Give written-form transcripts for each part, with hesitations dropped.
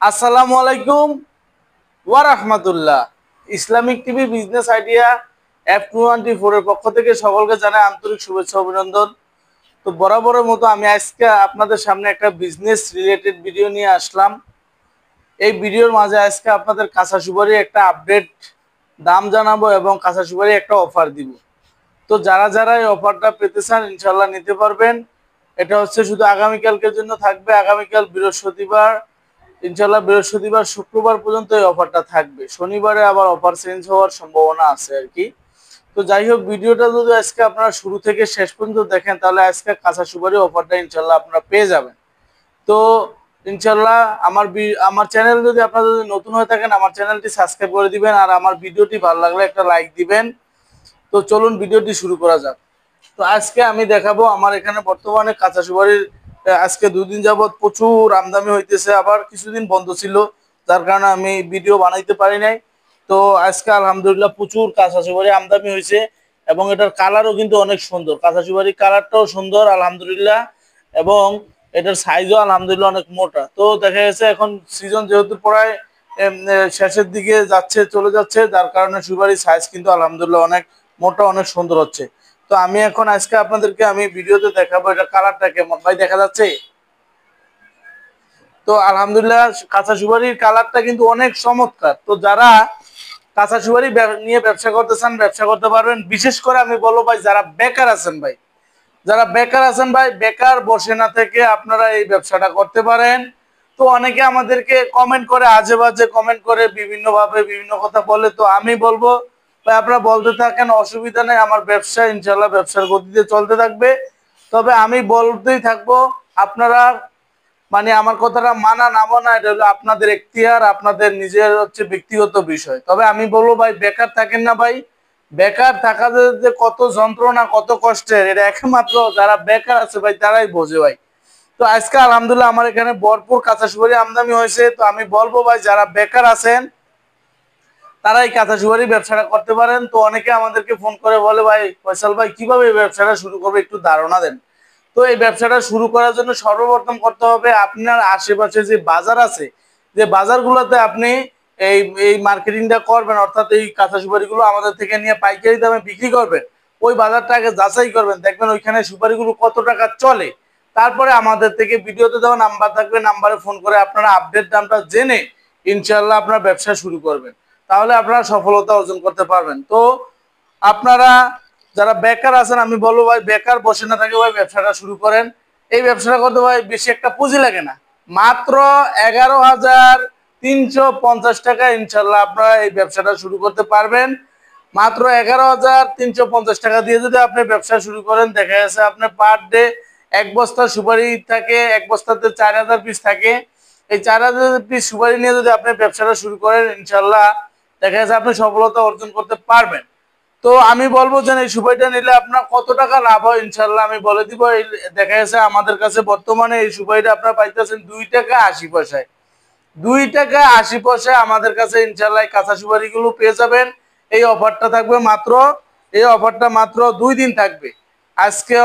আসসালামু আলাইকুম ওয়া রাহমাতুল্লাহ। Islamic TV business idea F214 এর পক্ষ থেকে সকলকে জানাই আন্তরিক শুভেচ্ছা অভিনন্দন। তো বরাবরের মতো আমি আজকে আপনাদের সামনে একটা বিজনেস রিলেটেড ভিডিও নিয়ে আসলাম। এই ভিডিওর মাঝে আজকে আপনাদের কাঁচা সুপারির একটা আপডেট দাম জানাবো এবং কাঁচা সুপারির একটা অফার দিব। তো যারা যারা এই অফারটা পেতে চান ইনশাল্লাহ নিতে পারবেন। এটা হচ্ছে শুধু আগামীকালকের জন্য থাকবে। আগামীকাল বৃহস্পতিবার, ইনশাল্লাহ বৃহস্পতিবার শুক্রবার পর্যন্ত এই অফারটা থাকবে। শনিবারে আবার অফার চেঞ্জ হওয়ার সম্ভাবনা আছে আর কি। তো যাই হোক, ভিডিওটা যদি আজকে আপনারা শুরু থেকে শেষ পর্যন্ত দেখেন তাহলে আজকে কাঁচা সুপারি অফারটা ইনশাল্লাহ আপনারা পেয়ে যাবেন। তো ইনশাল্লাহ আমার চ্যানেল যদি আপনারা যদি নতুন হয়ে থাকেন আমার চ্যানেলটি সাবস্ক্রাইব করে দিবেন আর আমার ভিডিওটি ভালো লাগলে একটা লাইক দিবেন। তো চলুন ভিডিওটি শুরু করা যাক। তো আজকে আমি দেখাবো আমার এখানে বর্তমানে কাঁচা সুপারির আজকে 2 দিন যাবত প্রচুর আমদানি হইতেছে, আবার কিছুদিন বন্ধ ছিল যার কারণে আমি ভিডিও বানাইতে পারি নাই। তো আজকে আলহামদুলিল্লাহ প্রচুর কাঁচা সুপারি আমদানি হয়েছে এবং এটার কালারও কিন্তু অনেক সুন্দর। কাঁচা সুপারির কালারটাও সুন্দর আলহামদুলিল্লাহ, এবং এটার সাইজও আলহামদুলিল্লাহ অনেক মোটা। তো দেখা গেছে এখন সিজন যেহেতু প্রায় শেষের দিকে যাচ্ছে, চলে যাচ্ছে, যার কারণে সুপারির সাইজ কিন্তু আলহামদুলিল্লাহ অনেক মোটা, অনেক সুন্দর হচ্ছে। তো আমি এখন আজকে আপনাদেরকে আমি ভিডিওতে দেখাবো এটা কালারটা কেমন। ভাই দেখা যাচ্ছে? তো আলহামদুলিল্লাহ কাঁচা সুপারির কালারটা কিন্তু অনেক চমৎকার। তো যারা কাঁচা সুপারি নিয়ে ব্যবসা করতে চান ব্যবসা করতে পারবেন। বিশেষ করে আমি বলবো ভাই যারা বেকার আছেন ভাই, যারা বেকার আছেন ভাই, বেকার বসে না থেকে আপনারা এই ব্যবসাটা করতে পারেন। তো অনেকে আমাদেরকে কমেন্ট করে, আজে বাজে কমেন্ট করে, বিভিন্ন ভাবে বিভিন্ন কথা বলে। তো আমি বলবো ভাই আপনারা বলতে থাকেন, অসুবিধা নেই। আমার ব্যবসা ইনশাল্লাহ ব্যবসার গতিতে চলতে থাকবে। তবে আমি বলতেই থাকবো, আপনারা মানে আমার কথাটা মানা না মানা এটা হলো আপনাদের এখতিয়ার, আপনাদের নিজের হচ্ছে ব্যক্তিগত বিষয়। তবে আমি বলবো ভাই বেকার থাকেন না ভাই। বেকার থাকা যে কত যন্ত্রণা, কত কষ্টের, এটা একমাত্র যারা বেকার আছে ভাই তারাই বোঝে ভাই। তো আজকে আলহামদুলিল্লাহ আমার এখানে ভরপুর কাঁচা সুপারি আমদানি হয়েছে। তো আমি বলবো ভাই যারা বেকার আছেন তারা এই কাঁচা সুপারি ব্যবসাটা করতে পারেন। তো অনেকে আমাদেরকে ফোন করে বলে ভাই ফয়সাল ভাই কিভাবে এই ব্যবসাটা শুরু করবে একটু ধারণা দেন। তো এই ব্যবসাটা শুরু করার জন্য সর্বপ্রথম করতে হবে আপনার আশেপাশে যে বাজার আছে, যে বাজারগুলোতে আপনি এই এই মার্কেটিংটা করবেন, অর্থাৎ এই কাঁচা সুপারিগুলো আমাদের থেকে নিয়ে পাইকারি দামে বিক্রি করবেন। ওই বাজারটা আগে যাচাই করবেন, দেখবেন ওইখানে সুপারিগুলো কত টাকা চলে। তারপরে আমাদের থেকে ভিডিওতে দেওয়া নাম্বার থাকবে, নাম্বারে ফোন করে আপনারা আপডেট দামটা জেনে ইনশাল্লাহ আপনার ব্যবসা শুরু করবেন। তাহলে আপনারা সফলতা অর্জন করতে পারবেন। তো আপনারা যারা বেকার আছেন আমি বলবো ভাই বেকার বসে না থাকে ভাই ব্যবসাটা শুরু করেন। এই ব্যবসাটা করতে ভাই বেশি একটা পুঁজি লাগে না, মাত্র 11,350 টাকা ইনশাল্লাহ আপনারা এই ব্যবসাটা শুরু করতে পারবেন। মাত্র 11,350 টাকা দিয়ে যদি আপনি ব্যবসা শুরু করেন, দেখা যাচ্ছে আপনার পার ডে এক বস্তা সুপারি থাকে, এক বস্তাতে 4,000 পিস থাকে। এই 4,000 পিস সুপারি নিয়ে যদি আপনি ব্যবসাটা শুরু করেন ইনশাল্লাহ দেখা যাচ্ছে আপনি সফলতা অর্জন করতে পারবেন। তো আমি বলবো যে এই সুপারিটা নিলে আপনার কত টাকা লাভ হয় ইনশাল্লাহ আমি বলে দিব। দেখা যাচ্ছে আমাদের কাছে বর্তমানে এই সুপারিটা আপনারা পাইতেছেন 2 টাকা 80 পয়সায়। 2 টাকা 80 পয়সায় আমাদের কাছে ইনশাল্লাহ কাঁচা সুপারি গুলো পেয়ে যাবেন। এই অফারটা থাকবে মাত্র, এই অফারটা মাত্র 2 দিন থাকবে। আজকে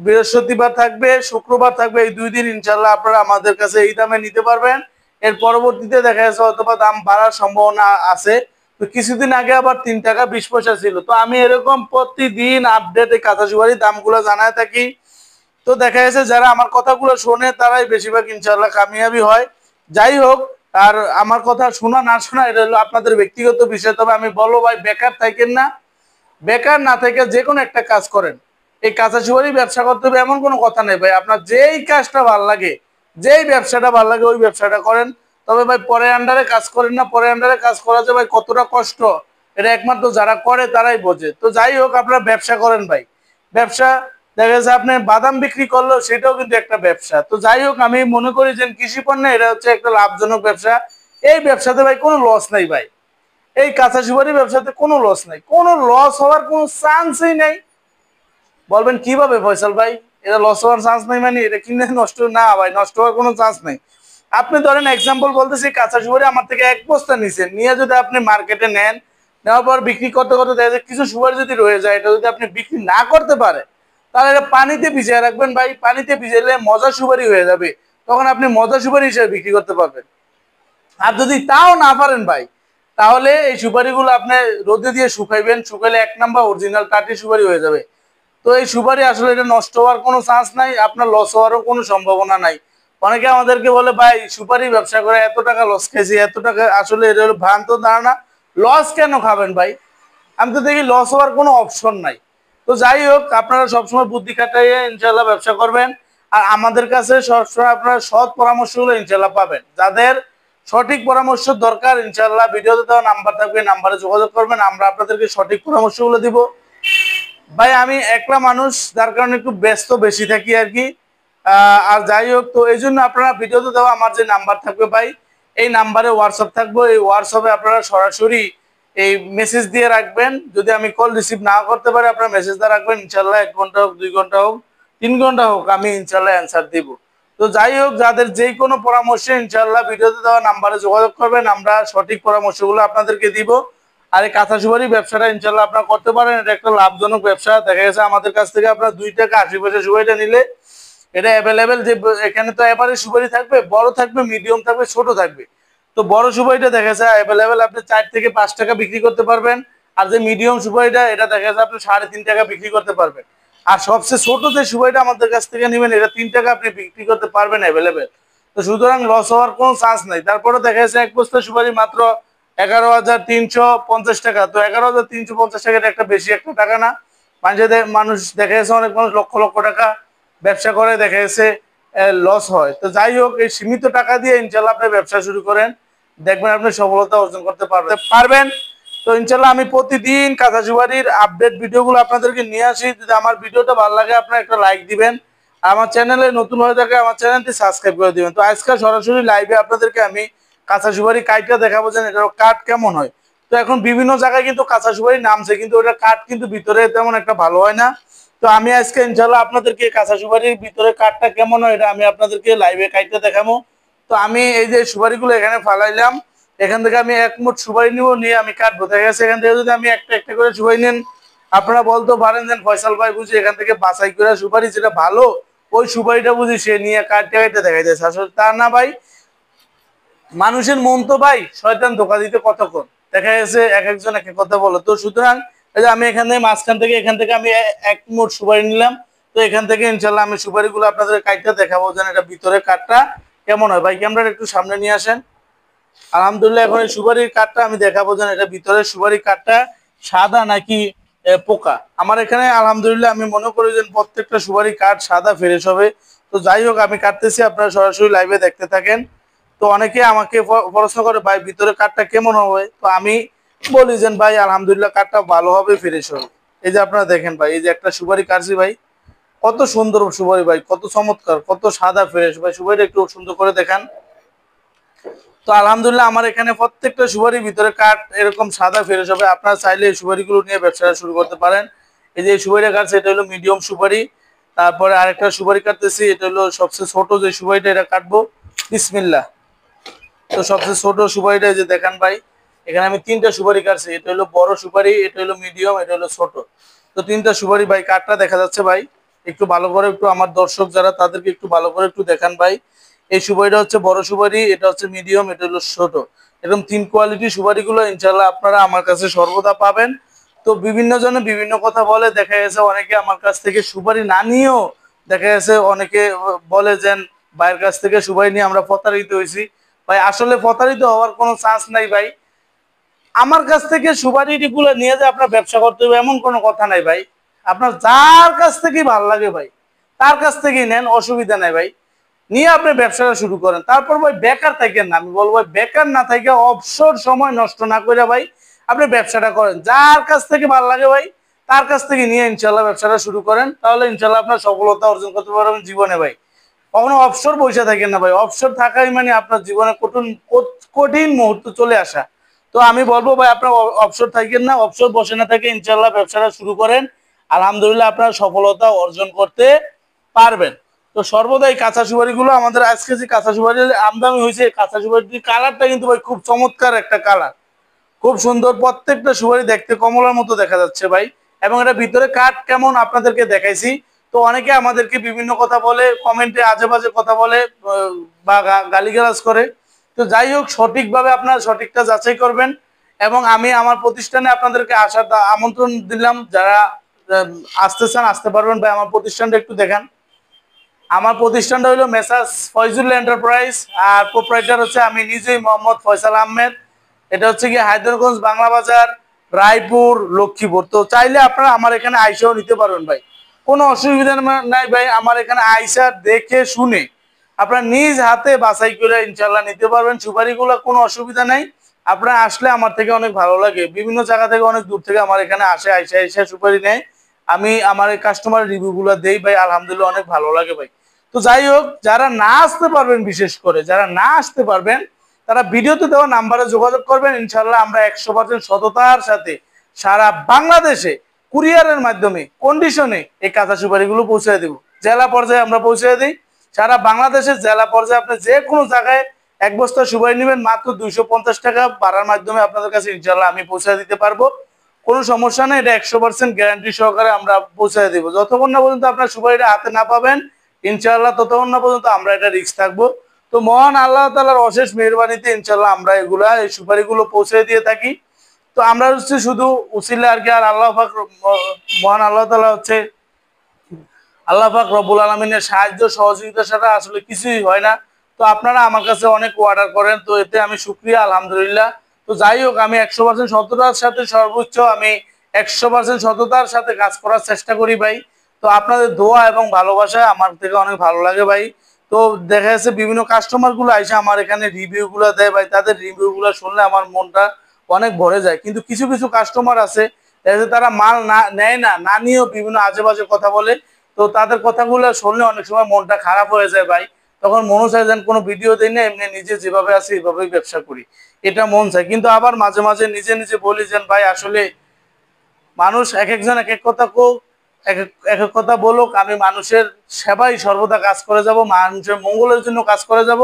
বৃহস্পতিবার থাকবে, শুক্রবার থাকবে, এই 2 দিন ইনশাল্লাহ আপনারা আমাদের কাছে এই দামে নিতে পারবেন। এর পরবর্তীতে দেখা যাচ্ছে অথবা দাম বাড়ার সম্ভাবনা আছে। তো কিছুদিন আগে আবার 3 টাকা 20 পয়সা ছিল। তো আমি এরকম প্রতিদিন আপডেট এই কাঁচা সুপারির দামগুলো জানায় থাকি। তো দেখা যাচ্ছে যারা আমার কথাগুলো শোনে তারাই বেশিরভাগ ইনশাল্লাহ কামিয়াবি হয়। যাই হোক, আর আমার কথা শোনা না শোনা এটা হলো আপনাদের ব্যক্তিগত বিষয়। তবে আমি বলবো ভাই বেকার থাকেন না, বেকার না থেকে যে কোনো একটা কাজ করেন। এই কাঁচা সুপারি ব্যবসা করতে হবে এমন কোনো কথা নেই ভাই। আপনার যেই কাজটা ভালো লাগে, যেই ব্যবসাটা ভালো লাগে ওই ব্যবসাটা করেন। তবে ভাই পরের আন্ডারে কাজ করেন না। পরের আন্ডারে কাজ করা যায় ভাই কতটা কষ্ট, এটা একমাত্র যারা করে তারাই বোঝে। তো যাই হোক আপনারা ব্যবসা করেন ভাই। ব্যবসা দেখা যাচ্ছে আপনি বাদাম বিক্রি করলেও সেটাও কিন্তু একটা ব্যবসা। তো যাই হোক আমি মনে করি যে কৃষি পণ্য এটা হচ্ছে একটা লাভজনক ব্যবসা। এই ব্যবসাতে ভাই কোনো লস নাই ভাই। এই কাঁচা সুপারি ব্যবসাতে কোনো লস নাই, কোনো লস হওয়ার কোনো চান্সই নাই। বলবেন কিভাবে ফয়সাল ভাই এটা লস হওয়ার চান্স নাই, মানে এটা কিনে নষ্ট না ভাই, নষ্ট হওয়ার কোনো চান্স নেই। আপনি ধরেন এক্সাম্পল বলতেছি, কাঁচা সুপারি আমার থেকে 1 বস্তা নিছেন, নিয়ে যদি আপনি মার্কেটে নেন, নেওয়ার পর বিক্রি করতে করতে দেখা যায় কিছু সুপারি যদি রয়ে যায়, এটা যদি আপনি বিক্রি না করতে পারে তাহলে এটা পানিতে ভিজিয়ে রাখবেন ভাই। পানিতে ভিজাইলে মজা সুপারি হয়ে যাবে, তখন আপনি মজা সুপারি হিসেবে বিক্রি করতে পারবেন। আর যদি তাও না পারেন ভাই, তাহলে এই সুপারিগুলো আপনি রোদে দিয়ে শুকাইবেন, শুকাইলে 1 নাম্বার অরিজিনাল টাটি সুপারি হয়ে যাবে। তো এই সুপারি আসলে এটা নষ্ট হওয়ার কোনো চান্স নাই, আপনার লস হওয়ারও কোনো সম্ভাবনা নাই। অনেকে আমাদেরকে বলে ভাই সুপারি ব্যবসা করে এত টাকা লস খেয়েছি, এত টাকা, আসলে এটা হলো ভ্রান্ত ধারণা। লস কেন খাবেন ভাই? আমি তো দেখি লস হওয়ার কোনো অপশন নাই। তো যাই হোক, আপনারা সবসময় বুদ্ধি খাটাইয়ে ইনশাল্লাহ ব্যবসা করবেন। আর আমাদের কাছে সবসময় আপনারা সৎ পরামর্শগুলো ইনশাল্লাহ পাবেন। যাদের সঠিক পরামর্শ দরকার, ইনশাল্লাহ ভিডিওতে দেওয়া নাম্বার থাকবে, নাম্বারে যোগাযোগ করবেন, আমরা আপনাদেরকে সঠিক পরামর্শগুলো দিব। ভাই আমি একলা মানুষ, যার কারণে একটু ব্যস্ত বেশি থাকি আর কি। আর যাই হোক, তো এই জন্য আপনারা ভিডিওতে দেওয়া আমার যে নাম্বার থাকবে ভাই, এই নাম্বারে হোয়াটসঅ্যাপ থাকবে, এই হোয়াটসঅ্যাপে আপনারা সরাসরি এই মেসেজ দিয়ে রাখবেন। যদি আমি কল রিসিভ না করতে পারি, আপনারা মেসেজ দিয়ে রাখবেন, ইনশাল্লাহ 1 ঘন্টা হোক, 2 ঘন্টা হোক, 3 ঘন্টা হোক, আমি ইনশাল্লাহ অ্যান্সার দিব। তো যাই হোক, যাদের যে কোনো পরামর্শে ইনশাল্লাহ ভিডিওতে দেওয়া নাম্বারে যোগাযোগ করবেন, আমরা সঠিক পরামর্শগুলো আপনাদেরকে দিব। আর এই কাঁথা সুপারি ব্যবসাটা ইনশাল্লাহ আপনারা করতে পারেন, এটা একটা লাভজনক ব্যবসা। দেখা গেছে আমাদের কাছ থেকে আপনার 2 টাকা 80 পয়সা সুপারিটা নিলে এটা অ্যাভেলেবেল, যে এখানে তো এভারেজ সুপারি থাকবে, বড় থাকবে, মিডিয়াম থাকবে, ছোট থাকবে। তো বড় সুপারিটা দেখা যায় অ্যাভেলেবেল আপনি 4 থেকে 5 টাকা বিক্রি করতে পারবেন। আর যে মিডিয়াম সুপারিটা, এটা দেখা যায় আপনি 3.5 টাকা বিক্রি করতে পারবেন। আর সবচেয়ে ছোট যে সুপারিটা আমাদের কাছ থেকে নেবেন, এটা 3 টাকা আপনি বিক্রি করতে পারবেন অ্যাভেলেবেল। তো সুতরাং লস হওয়ার কোনো চান্স নাই। তারপরে দেখা যাচ্ছে এক বস্তা সুপারি মাত্র 11,350 টাকা। তো 11,350 টাকা একটা বেশি একটা টাকা না। মানুষ দেখা যাচ্ছে, অনেক মানুষ লক্ষ লক্ষ টাকা ব্যবসা করে, দেখা যাচ্ছে লস হয়। তো যাই হোক, এই সীমিত টাকা দিয়ে ইনশাল্লাহ আপনি ব্যবসা শুরু করেন, দেখবেন আপনি সফলতা অর্জন করতে পারবেন। তো ইনশাল্লাহ আমি প্রতিদিন কাঁথা সুপারির আপডেট ভিডিওগুলো আপনাদেরকে নিয়ে আসি। যদি আমার ভিডিওটা ভালো লাগে, আপনারা একটা লাইক দিবেন। আমার চ্যানেলে নতুন হয়ে থাকে, আমার চ্যানেলটি সাবস্ক্রাইব করে দিবেন। তো আজকে সরাসরি লাইভে আপনাদেরকে আমি কাঁচা সুপারি কাইটা দেখাবো যে এটার কাঠ কেমন হয়। তো এখন বিভিন্ন জায়গায় কিন্তু কাঁচা সুপারি নামছে, কিন্তু ওটার কাঠ কিন্তু ভিতরে তেমন একটা ভালো হয় না। তো আমি আজকে ইনশাল্লাহ আপনাদেরকে কাঁচা সুপারির ভিতরে কাঠটা কেমন হয় এটা আমি আপনাদেরকে লাইভে কাইটা দেখাবো। তো আমি এই যে সুপারিগুলো এখানে ফালাইলাম, এখান থেকে আমি 1 মুঠ সুপারি নিব, নিয়ে আমি কাটবো। দেখা গেছে এখান থেকে যদি আমি একটা একটা করে সুপারি নেন, আপনারা বলতে পারেন যে ফয়সাল ভাই বুঝি এখান থেকে বাছাই করে সুপারি যেটা ভালো, ওই সুপারিটা বুঝি সে নিয়ে কাটতে কাটতে দেখা যাচ্ছে। আসলে তা না ভাই, মানুষের মন তো ভাই শয়তান ধোকা দিতে কতক্ষণ, দেখা যাচ্ছে এক একজন এক এক কথা বলো। তো সুতরাং এই যে আমি এখানে মাঝখান থেকে, এখান থেকে আমি 1 মুঠ সুপারি নিলাম। তো এখান থেকে ইনশাল্লাহ আমি সুপারিগুলো আপনাদের কাটতে দেখাবো যেন এটা ভিতরে কাঠটা কেমন হয়। ভাই ক্যামেরাটা একটু সামনে নিয়ে আসেন। আলহামদুলিল্লাহ, এখন এই সুপারির কাঠটা আমি দেখাবো যেন এটা ভিতরে সুপারির কাঠটা সাদা নাকি পোকা। আমার এখানে আলহামদুলিল্লাহ আমি মনে করি যে প্রত্যেকটা সুপারি কাঠ সাদা ফ্রেশ হবে। তো যাই হোক, আমি কাটতেছি, আপনারা সরাসরি লাইভে দেখতে থাকেন। তো অনেকে আমাকে প্রশ্ন করে ভাই ভিতরে কাঠটা কেমন হবে, তো আমি বলি যে ভাই আলহামদুলিল্লাহ কাঠটা ভালো হবে, ফ্রেশ হবে। এই যে আপনারা দেখেন ভাই, এই যে একটা সুপারি কাটছি ভাই, কত সুন্দর সুপারি ভাই, কত চমৎকার, কত সাদা ফ্রেশ ভাই। সুপারিটা একটু সুন্দর করে দেখান। তো আলহামদুলিল্লাহ আমার এখানে প্রত্যেকটা সুপারির ভিতরে কাঠ এরকম সাদা ফ্রেশ হবে। আপনারা চাইলে এই সুপারিগুলো নিয়ে ব্যবসা শুরু করতে পারেন। এই যে সুপারিটা কাটছে, এটা হলো মিডিয়াম সুপারি। তারপরে আরেকটা সুপারি কাটতেছি, এটা হলো সবচেয়ে ছোট যে সুপারিটা, এটা কাটবো। বিসমিল্লাহ। তো সবচেয়ে ছোট সুপারিটা যে দেখান ভাই, এখানে আমি 3টা সুপারি কাটছি। এটা হলো বড় সুপারি, এটা হলো মিডিয়াম, এটা হলো ছোট। তো 3টা সুপারি ভাই, কাঠটা দেখা যাচ্ছে ভাই, একটু ভালো করে একটু আমার দর্শক যারা তাদেরকে একটু ভালো করে একটু দেখান ভাই। এই সুপারিটা হচ্ছে বড় সুপারি, এটা হচ্ছে মিডিয়াম, এটা হলো ছোট। এরকম 3 কোয়ালিটি সুপারিগুলো ইনশাল্লাহ আপনারা আমার কাছে সর্বদা পাবেন। তো বিভিন্ন জনে বিভিন্ন কথা বলে, দেখা গেছে অনেকে আমার কাছ থেকে সুপারি না নিয়েও, দেখা গেছে অনেকে বলে যে ভাইয়ের কাছ থেকে সুপারি নিয়ে আমরা প্রতারিত হয়েছি। ভাই আসলে প্রতারিত হওয়ার কোনো চান্স নাই ভাই। আমার কাছ থেকে সুপারি গুলো নিয়ে যে আপনার ব্যবসা করতে হবে এমন কোনো কথা নাই ভাই। আপনার যার কাছ থেকেই ভালো লাগে ভাই, তার কাছ থেকেই নেন, অসুবিধা নাই ভাই। নিয়ে আপনি ব্যবসাটা শুরু করেন। তারপর ভাই বেকার থাকেন না, আমি বলবো ভাই বেকার না থাকে, অবসর সময় নষ্ট না করে ভাই আপনি ব্যবসাটা করেন। যার কাছ থেকে ভালো লাগে ভাই, তার কাছ থেকে নিয়ে ইনশাল্লাহ ব্যবসাটা শুরু করেন, তাহলে ইনশাল্লাহ আপনার সফলতা অর্জন করতে পারবেন জীবনে ভাই। কখনো অবসর বসে থাকেন না ভাই, অবসর থাকাই মানে আপনার জীবনে কঠিন কঠিন মুহূর্ত চলে আসা। তো আমি বলবো ভাই আপনার অবসর থাকেন না, অবসর বসে না থাকে ইনশাল্লাহ ব্যবসাটা শুরু করেন। আলহামদুলিল্লাহ আপনার সফলতা অর্জন করতে পারবেন। তো সর্বদাই কাঁচা সুপারিগুলো আমাদের আজকে যে কাঁচা সুপারির আমদানি হয়েছে, কাঁচা সুপারির কালারটা কিন্তু ভাই খুব চমৎকার একটা কালার, খুব সুন্দর। প্রত্যেকটা সুপারি দেখতে কমলার মতো দেখা যাচ্ছে ভাই। এবং এটা ভিতরে কাঠ কেমন আপনাদেরকে দেখাইছি। তো অনেকে আমাদেরকে বিভিন্ন কথা বলে, কমেন্টে আজে বাজে কথা বলে বা গালিগালাজ করে। তো তো যাই হোক, সঠিকভাবে আপনারা সঠিকটা যাচাই করবেন। এবং আমি আমার প্রতিষ্ঠানে আপনাদেরকে আসার আমন্ত্রণ দিলাম। যারা আসতে চান আসতে পারবেন। ভাই আমার প্রতিষ্ঠানটা একটু দেখান। আমার প্রতিষ্ঠানটা হলো মেসার্স ফয়জুল এন্টারপ্রাইজ, আর প্রোপ্রাইটার হচ্ছে আমি নিজেই, মোহাম্মদ ফয়সাল আহমেদ। এটা হচ্ছে কি হায়দ্রারগঞ্জ, বাংলা বাজার, রায়পুর, লক্ষ্মীপুর। তো চাইলে আপনারা আমার এখানে আইসাও নিতে পারবেন ভাই, কোনো অসুবিধা নাই ভাই। আমার এখানে আইসা দেখে শুনে আপনারা নিজ হাতে বাছাই করে ইনশাল্লাহ নিতে পারবেন সুপারিগুলো, কোনো অসুবিধা নাই। আপনারা আসলে আমার থেকে অনেক ভালো লাগে। বিভিন্ন জায়গা থেকে, অনেক দূর থেকে আমার এখানে আসে, আইসা সুপারি নেয়। আমি আমার এই কাস্টমার রিভিউগুলো দেই ভাই, আলহামদুলিল্লাহ অনেক ভালো লাগে ভাই। তো যাই হোক, যারা না আসতে পারবেন, বিশেষ করে যারা না আসতে পারবেন, তারা ভিডিওতে দেওয়া নাম্বারে যোগাযোগ করবেন। ইনশাল্লাহ আমরা 100% সততার সাথে সারা বাংলাদেশে কুরিয়ারের মাধ্যমে কন্ডিশনে এই কাঁচা সুপারিগুলো পৌঁছে দেব। জেলা পর্যায়ে আমরা পৌঁছে দিই। সারা বাংলাদেশের জেলা পর্যায়ে আপনি যে কোনো জায়গায় এক বস্তা সুপারি নেবেন, মাত্র 250 টাকা ভাড়ার মাধ্যমে আপনাদের কাছে ইনশাল্লাহ আমি পৌঁছে দিতে পারবো। কোনো সমস্যা নেই, এটা 100% গ্যারান্টি সহকারে আমরা পৌঁছে দেব। যতক্ষণ না পর্যন্ত আপনার সুপারিটা হাতে না পাবেন ইনশাল্লাহ, ততক্ষণ না পর্যন্ত আমরা এটা রিস্ক থাকবো। তো মহান আল্লাহ তাআলার অশেষ মেহেরবানিতে ইনশাল্লাহ আমরা এই সুপারিগুলো পৌঁছে দিয়ে থাকি। তো আমরা হচ্ছে শুধু উসিলা আর কি, আর আল্লাহ পাক, মহান আল্লাহ তাআলা হচ্ছে, আল্লাহ পাক রব্বুল আলামিনের সাহায্য সহযোগিতা ছাড়া আসলে কিছুই হয় না। তো আপনারা আমার কাছে অনেক অর্ডার করেন, তো এতে আমি শুকরিয়া, আলহামদুলিল্লাহ। তো যাই হোক, আমি 100% সততার সাথে, সর্বোচ্চ আমি 100% সততার সাথে কাজ করার চেষ্টা করি ভাই। তো আপনাদের দোয়া এবং ভালোবাসা আমার থেকে অনেক ভালো লাগে ভাই। তো দেখা যাচ্ছে বিভিন্ন কাস্টমার গুলো আইসা আমার এখানে রিভিউ গুলো দেয় ভাই, তাদের রিভিউ গুলো শুনলে আমার মনটা অনেক ভরে যায়। কিন্তু কিছু কিছু কাস্টমার আছে তারা মাল না নেয় না, না নিয়েও বিভিন্ন আজে বাজে কথা বলে। তো তাদের কথাগুলো শুনলে অনেক সময় মনটা খারাপ হয়ে যায় ভাই। তখন মনে চায় যেন কোনো ভিডিও দিই না, এমনি নিজে যেভাবে আছে এইভাবেই ব্যবসা করি, এটা মন চায়। কিন্তু আবার মাঝে মাঝে নিজে নিজে বলি যেন ভাই আসলে মানুষ এক একজন এক এক কথা কোক, এক এক কথা বলুক, আমি মানুষের সেবাই সর্বদা কাজ করে যাব, মানুষের মঙ্গলের জন্য কাজ করে যাব।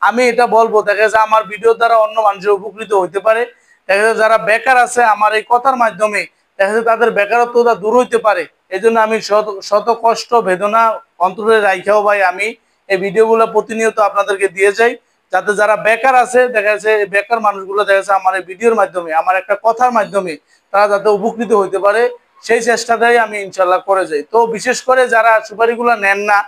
আমি এটা বলবো, দেখা যায় আমার ভিডিওর দ্বারা অন্য মানুষের উপকৃত হইতে পারে। দেখা যায় যারা বেকার আছে, আমার এই কথার মাধ্যমে দেখা যায় তাদের বেকারত্বটা দূর হইতে পারে। এই জন্য আমি শত কষ্ট বেদনা অন্তরে রাইখাও ভাই আমি এই ভিডিওগুলো প্রতিনিয়ত আপনাদেরকে দিয়ে যাই, যাতে যারা বেকার আছে, দেখা যাচ্ছে বেকার মানুষগুলো দেখা যাচ্ছে আমার এই ভিডিওর মাধ্যমে, আমার একটা কথার মাধ্যমে তারা যাতে উপকৃত হইতে পারে, সেই চেষ্টাটাই আমি ইনশাল্লাহ করে যাই। তো বিশেষ করে যারা সুপারিগুলো নেন না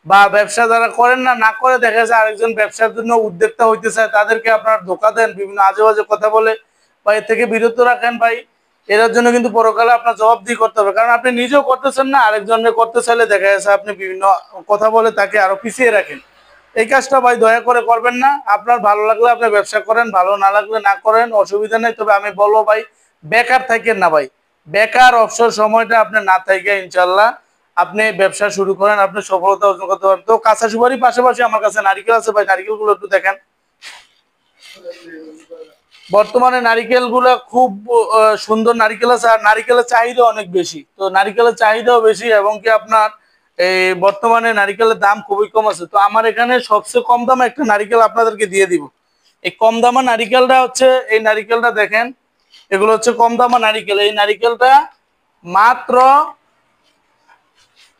বা ব্যবসা যারা করেন না, না করে দেখা যায় আরেকজন ব্যবসার জন্য উদ্যোক্তা হইতে চায়, তাদেরকে আপনার ধোকা দেন, বিভিন্ন আজে বাজে কথা বলে, বা এর থেকে বিরত রাখেন ভাই। এর জন্য কিন্তু পরকালে আপনার জবাবদিহি করতে হবে, কারণ আপনি নিজেও করতেছেন না, আরেকজনের করতে চাইলে দেখা যাচ্ছে আপনি বিভিন্ন কথা বলে তাকে আরো পিছিয়ে রাখেন। এই কাজটা ভাই দয়া করে করবেন না। আপনার ভালো লাগলে আপনি ব্যবসা করেন, ভালো না লাগলে না করেন, অসুবিধা নেই। তবে আমি বলবো ভাই, বেকার থাকেন না ভাই। বেকার অবসর সময়টা আপনি না থেকে ইনশাল্লাহ আপনি ব্যবসা শুরু করেন, আপনি সফলতা অর্জন করতে পারেন। তো কাঁচা সুপারির পাশাপাশি আমার কাছে নারিকেল আছে ভাই, নারিকেল গুলো একটু দেখেন। বর্তমানে নারিকেল গুলা খুব সুন্দর নারিকেল আছে, আর নারিকেলের চাহিদা অনেক বেশি। তো নারিকেলের চাহিদাও বেশি, এবং কি আপনার এই বর্তমানে নারিকেলের দাম খুবই কম আছে। তো আমার এখানে সবচেয়ে কম দামে একটা নারিকেল আপনাদেরকে দিয়ে দিব। এই কম দামা নারিকেলটা হচ্ছে, এই নারিকেলটা দেখেন, এগুলো হচ্ছে কম দামা নারিকেল। এই নারিকেলটা মাত্র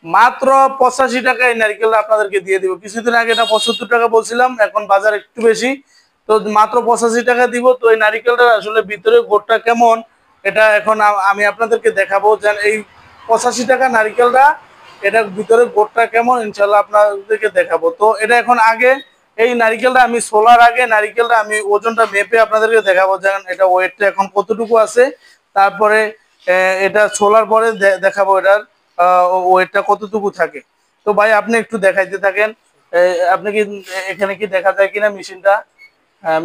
মাত্র 85 টাকা এই নারিকেলটা আপনাদেরকে দিয়ে দিব। কিছুদিন আগে এটা 75 টাকা বলছিলাম, এখন বাজার একটু বেশি, তো মাত্র 85 টাকা দিব। তো এই নারিকেলটা আসলে ভিতরে গোটটা কেমন, এটা এখন আমি আপনাদেরকে দেখাবো। যে এই 85 টাকা নারিকেলটা, এটার ভিতরে গোটটা কেমন ইনশাল্লাহ আপনাদেরকে দেখাবো। তো এটা এখন আগে এই নারিকেলটা আমি সোলার আগে নারিকেলটা আমি ওজনটা মেপে আপনাদেরকে দেখাবো, যেন এটা ওয়েটটা এখন কতটুকু আছে। তারপরে এটা সোলার পরে দেখাবো এটার ওয়েটটা কতটুকু থাকে। তো ভাই আপনি একটু দেখাইতে থাকেন। আপনি কি এখানে কি দেখা যায় কিনা মেশিনটা,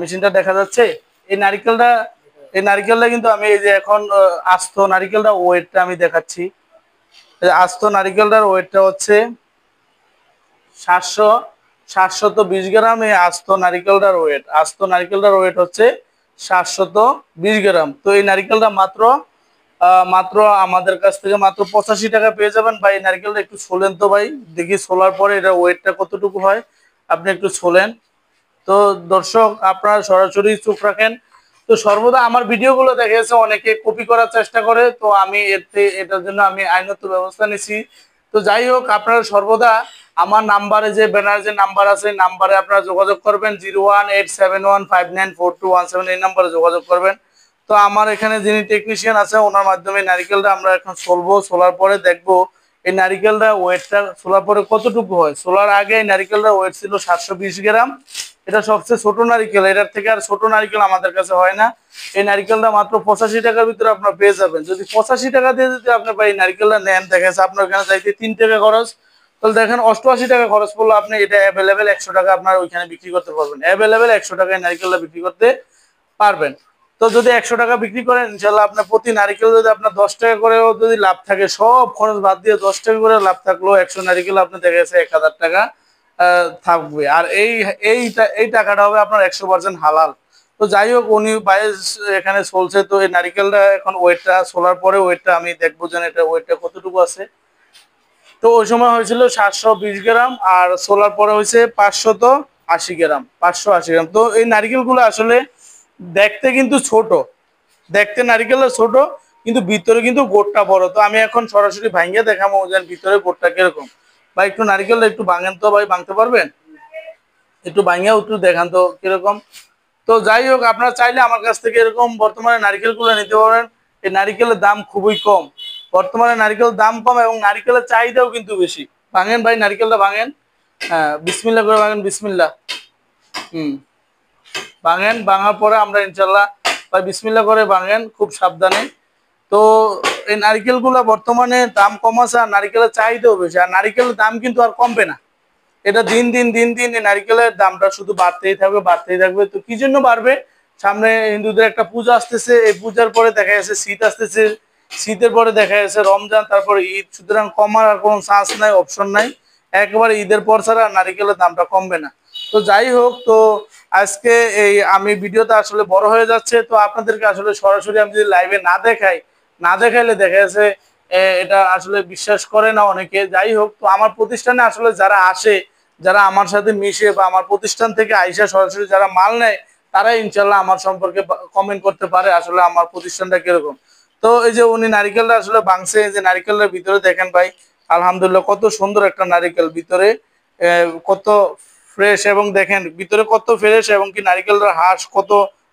মেশিনটা দেখা যাচ্ছে। এই নারিকেলটা, এই নারিকেলটা কিন্তু আমি এই যে এখন আস্ত নারিকেলটা ওয়েটটা আমি দেখাচ্ছি। আস্ত নারিকেলটার ওয়েটটা হচ্ছে 720 গ্রাম। এই আস্ত নারিকেলটার ওয়েট, আস্ত নারিকেলটার ওয়েট হচ্ছে 720 গ্রাম। তো এই নারিকেলটা মাত্র মাত্র আমাদের কাছ থেকে মাত্র 85 টাকা পেয়ে যাবেন ভাই। নারকেলটা একটু ছোলেন তো ভাই, দেখি ছোলার পরে এটা ওয়েটটা কতটুকু হয়, আপনি একটু ছোলেন। তো দর্শক আপনারা সরাসরি চোখ রাখেন। তো সর্বদা আমার ভিডিওগুলো দেখে গেছে অনেকে কপি করার চেষ্টা করে, তো আমি এটার জন্য আমি আইনত ব্যবস্থা নিছি। তো যাই হোক, আপনারা সর্বদা আমার নাম্বারে যে ব্যানার যে নাম্বার আছে নাম্বারে আপনারা যোগাযোগ করবেন 01871594217 এই নাম্বারে যোগাযোগ করবেন। তো আমার এখানে যিনি টেকনিশিয়ান আছে ওনার মাধ্যমে নারিকেলটা আমরা এখন সোলবো, সোলার পরে দেখবো এই নারিকেলটা ওয়েটটা সোলার পরে কতটুকু হয়। সোলার আগে এই নারিকেলটা ওয়েট ছিল 720 গ্রাম, এটা সবচেয়ে ছোট নারিকেল, এটার থেকে আর ছোট নারিকেল আমাদের কাছে হয় না। এই নারিকেলটা মাত্র 85 টাকার ভিতরে আপনার পেয়ে যাবেন। যদি 85 টাকা দিয়ে যদি আপনি এই নারিকেলটা নেন, দেখা যাচ্ছে আপনার ওখানে যাইতে 3 টাকা খরচ, তাহলে দেখেন 88 টাকা খরচ পড়লো, আপনি এটা অ্যাভেলেবেল 100 টাকা আপনার ওইখানে বিক্রি করতে পারবেন, অ্যাভেলেবেল 100 টাকায় নারিকেলটা বিক্রি করতে পারবেন। তো যদি 100 টাকা বিক্রি করেন ইনশাল্লাহ আপনার প্রতি নারিকেল যদি আপনার 10 টাকা করেও যদি লাভ থাকে, সব খরচ বাদ দিয়ে 10 টাকা করে লাভ থাকলো 100 নারিকেল আপনি দেখা গেছে 1000 টাকা থাকবে। আর এই টাকাটা হবে আপনার 100% হালাল। তো যাই হোক উনি বাইরে এখানে চলছে, তো এই নারিকেলটা এখন ওয়েটটা সোলার পরে ওয়েটটা আমি দেখবো যে এটা ওয়েটটা কতটুকু আছে। তো ওই সময় হয়েছিল 720 গ্রাম আর সোলার পরে হয়েছে 580 গ্রাম, 580 গ্রাম। তো এই নারিকেলগুলো আসলে দেখতে কিন্তু ছোট, দেখতে নারিকেলটা ছোট কিন্তু ভিতরে কিন্তু গোটটা বড়। তো আমি এখন সরাসরি ভাঙিয়ে দেখাবো যে ভিতরে গোটটা কিরকম। ভাই একটু নারিকেলটা একটু ভাঙেন তো, ভাই ভাঙতে পারবেন? একটু ভাঙিয়েও একটু দেখান তো কিরকম। তো যাই হোক আপনারা চাইলে আমার কাছ থেকে এরকম বর্তমানে নারিকেলগুলো নিতে পারেন। এই নারিকেলের দাম খুবই কম, বর্তমানে নারিকেলের দাম কম এবং নারিকেলের চাহিদাও কিন্তু বেশি। ভাঙেন ভাই, নারিকেলটা ভাঙেন। হ্যাঁ, বিসমিল্লাহ করে ভাঙেন, বিসমিল্লাহ। ভাঙেন, ভাঙার পরে আমরা ইনশাল্লাহ ভাই বিসমিল্লাহ করে ভাঙেন খুব সাবধানে। তো এই নারিকেলগুলো বর্তমানে দাম কম আছে আর নারিকেলের চাহিদাও বেশি, আর নারিকেলের দাম কিন্তু আর কমবে না। এটা দিন দিন দিন দিন এই নারিকেলের দামটা শুধু বাড়তেই থাকবে, বাড়তেই থাকবে। তো কি জন্য বাড়বে? সামনে হিন্দুদের একটা পূজা আসতেছে, এই পূজার পরে দেখা যাচ্ছে শীত আসতেছে, শীতের পরে দেখা যাচ্ছে রমজান, তারপরে ঈদ, সুতরাং কমার আর কোনো চান্স নাই, অপশন নাই। একবারে ঈদের পর ছাড়া নারিকেলের দামটা কমবে না। তো যাই হোক, তো আজকে এই আমি ভিডিওটা আসলে বড় হয়ে যাচ্ছে, তো আপনাদেরকে আসলে সরাসরি আমি যদি লাইভে না দেখাই, না দেখাইলে দেখা যাচ্ছে এটা আসলে বিশ্বাস করে না অনেকে। যাই হোক, তো আমার প্রতিষ্ঠানে আসলে যারা আসে, যারা আমার সাথে মিশে বা আমার প্রতিষ্ঠান থেকে আইসা সরাসরি যারা মাল নেয়, তারা ইনশাল্লাহ আমার সম্পর্কে কমেন্ট করতে পারে আসলে আমার প্রতিষ্ঠানটা কিরকম। তো এই যে উনি নারিকেলটা আসলে ভাঙছে, এই যে নারিকেলটার ভিতরে দেখেন ভাই, আলহামদুলিল্লাহ কত সুন্দর একটা নারিকেল, ভিতরে কত ফ্রেশ, এবং দেখেন ভিতরে কত ফ্রেশ, এবং কি নারিকেলটার হাঁস কত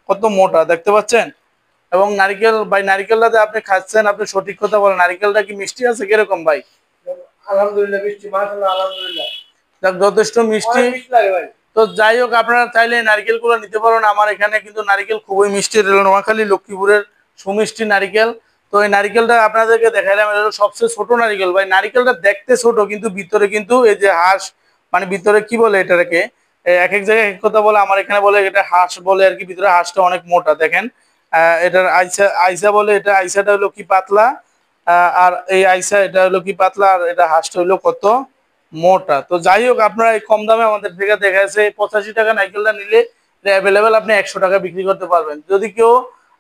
কত মোটা দেখতে পাচ্ছেন। এবং নারিকেল ভাই, নারিকেলটা যে আপনি খাচ্ছেন, আপনি সঠিক কথা বলেন, নারিকেলটা কি মিষ্টি আছে কিরকম ভাই? আলহামদুলিল্লাহ মিষ্টি, মাশাআল্লাহ, আলহামদুলিল্লাহ যথেষ্ট মিষ্টি। লাগে ভাই। তো যাই হোক আপনারা চাইলে নারিকেলগুলো নিতে পারেন, আমার এখানে কিন্তু নারিকেল খুবই মিষ্টি, নোয়াখালী লক্ষ্মীপুরের সুমিষ্টি নারিকেল। তো এই নারিকেলটা আপনাদেরকে দেখাইলাম, এটা সবচেয়ে ছোট নারিকেল ভাই। নারিকেলটা দেখতে ছোট কিন্তু ভিতরে কিন্তু এই যে হাঁস, মানে ভিতরে কি বলে এটাকে, এক এক জায়গায় এক কথা বলে, আমার এখানে বলে এটা হাঁস বলে আর কি। ভিতরে হাঁসটা অনেক মোটা দেখেন, এটার আইসা আইসা বলে, এটা আইসাটা হলো কি পাতলা, আর এই আইসা এটা হলো কি পাতলা, আর এটা হাঁসটা হলো কত মোটা। তো যাই হোক আপনারা এই কম দামে আমাদের থেকে দেখা যাচ্ছে 85 টাকা নারকেলটা নিলে অ্যাভেলেবেল আপনি 100 টাকা বিক্রি করতে পারবেন। যদি কেউ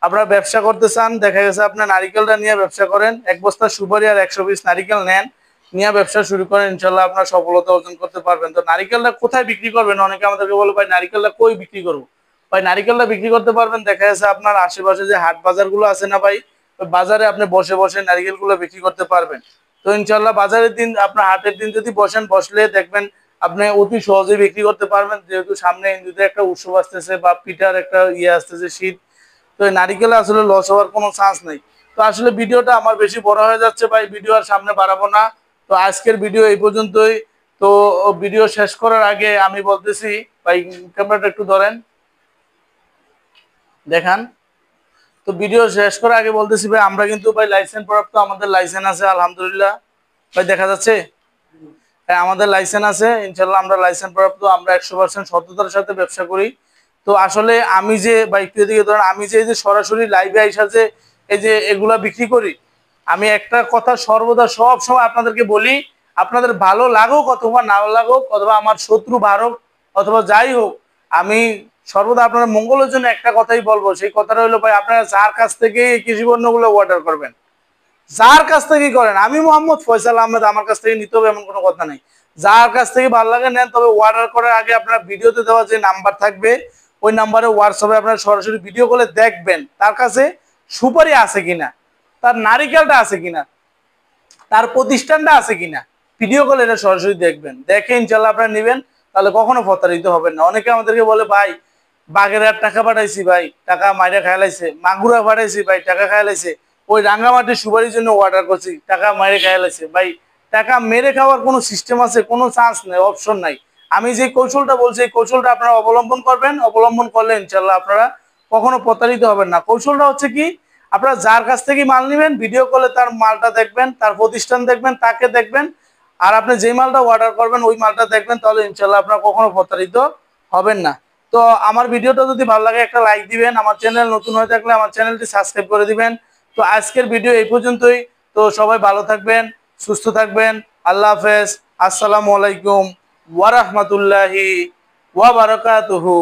আপনারা ব্যবসা করতে চান, দেখা গেছে আপনার নারিকেলটা নিয়ে ব্যবসা করেন, এক বস্তা সুপারি আর 100 পিস নারিকেল নেন, নিয়ে ব্যবসা শুরু করেন, ইনশাল্লাহ আপনার সফলতা অর্জন করতে পারবেন। তো নারিকেলটা কোথায় বিক্রি করবেন, অনেকে আমাদেরকে বলে ভাই নারিকেলটা কই বিক্রি করবো। ভাই নারিকেলটা বিক্রি করতে পারবেন দেখা যাচ্ছে আপনার আশেপাশে যে হাট বাজার গুলো আছে না ভাই, ওই বাজারে আপনি বসে বসে নারিকেলগুলো বিক্রি করতে পারবেন। তো ইনশাল্লাহ বাজারের দিন, আপনার হাটের দিন যদি বসেন, বসলে দেখবেন আপনি অতি সহজে বিক্রি করতে পারবেন, যেহেতু সামনে হিন্দুদের একটা উৎসব আসতেছে বা পিঠার একটা ইয়ে আসতেছে, শীত। তো এই নারিকেলে আসলে লস হওয়ার কোনো চান্স নেই। তো আসলে ভিডিওটা আমার বেশি বড় হয়ে যাচ্ছে ভাই, ভিডিও আর সামনে বাড়াবো না। তো আজকের ভিডিও এই পর্যন্তই। তো ভিডিও শেষ করার আগে আমি বলতেছি ভাই, ক্যামেরাটা একটু ধরেন, দেখান। তো ভিডিও শেষ করার আগে বলতেছি ভাই, আমরা কিন্তু ভাই লাইসেন্স প্রাপ্ত, আমাদের লাইসেন্স আছে আলহামদুলিল্লাহ। ভাই দেখা যাচ্ছে, হ্যাঁ আমাদের লাইসেন্স আছে ইনশাল্লাহ, আমরা লাইসেন্স প্রাপ্ত, আমরা 100% সততার সাথে ব্যবসা করি। তো আসলে আমি যে ভাই একটু এদিকে ধরেন, আমি যে এই যে সরাসরি লাইভে আইসা যে এই যে এগুলা বিক্রি করি, আমি একটা কথা সর্বদা সব সময় আপনাদেরকে বলি, আপনাদের ভালো লাগুক অথবা না লাগুক, অথবা আমার শত্রু বাড়ুক অথবা যাই হোক, আমি সর্বদা আপনার মঙ্গলের জন্য একটা কথাই বলবো, সেই কথাটা হলো ভাই, আপনারা যার কাছ থেকে এই কৃষি পণ্যগুলো অর্ডার করবেন, যার কাছ থেকে করেন, আমি মোহাম্মদ ফয়সাল আহমেদ, আমার কাছ থেকে নিতে হবে এমন কোনো কথা নেই। যার কাছ থেকে ভালো লাগে নেন, তবে অর্ডার করার আগে আপনার ভিডিওতে দেওয়া যে নাম্বার থাকবে, ওই নাম্বারে হোয়াটসঅ্যাপে আপনারা সরাসরি ভিডিও কলে দেখবেন তার কাছে সুপারি আছে কিনা, তার নারিকেলটা আছে কিনা, তার প্রতিষ্ঠানটা আছে কিনা। ভিডিও কলে এটা সরাসরি দেখবেন, দেখে ইনশাল্লাহ আপনারা নেবেন, তাহলে কখনো প্রতারিত হবেন না। অনেকে আমাদেরকে বলে ভাই বাগেরহাট টাকা পাঠাইছি ভাই, টাকা মাইরা খাইলাইছে, মাগুরা পাঠাইছি ভাই, টাকা খাইলাইছে, ওই রাঙ্গামাটির সুপারির জন্য অর্ডার করছি, টাকা মাইরে খাইলাইছে। ভাই টাকা মেরে খাওয়ার কোনো সিস্টেম আছে? কোনো চান্স নেই, অপশন নাই। আমি যে কৌশলটা বলছি এই কৌশলটা আপনারা অবলম্বন করবেন, অবলম্বন করলে ইনশাল্লাহ আপনারা কখনো প্রতারিত হবেন না। কৌশলটা হচ্ছে কি, আপনারা যার কাছ থেকে মাল নেবেন ভিডিও কলে তার মালটা দেখবেন, তার প্রতিষ্ঠান দেখবেন, তাকে দেখবেন, আর আপনি যে মালটা অর্ডার করবেন ওই মালটা দেখবেন, তাহলে ইনশাল্লাহ আপনারা কখনো প্রতারিত হবেন না। তো আমার ভিডিওটা যদি ভালো লাগে একটা লাইক দিবেন, আমার চ্যানেল নতুন হয়ে থাকলে আমার চ্যানেলটি সাবস্ক্রাইব করে দিবেন। তো আজকের ভিডিও এই পর্যন্তই। তো সবাই ভালো থাকবেন, সুস্থ থাকবেন। আল্লাহ হাফেজ। আসসালামু আলাইকুম ওয়া রাহমাতুল্লাহি ওয়া বারাকাতুহু।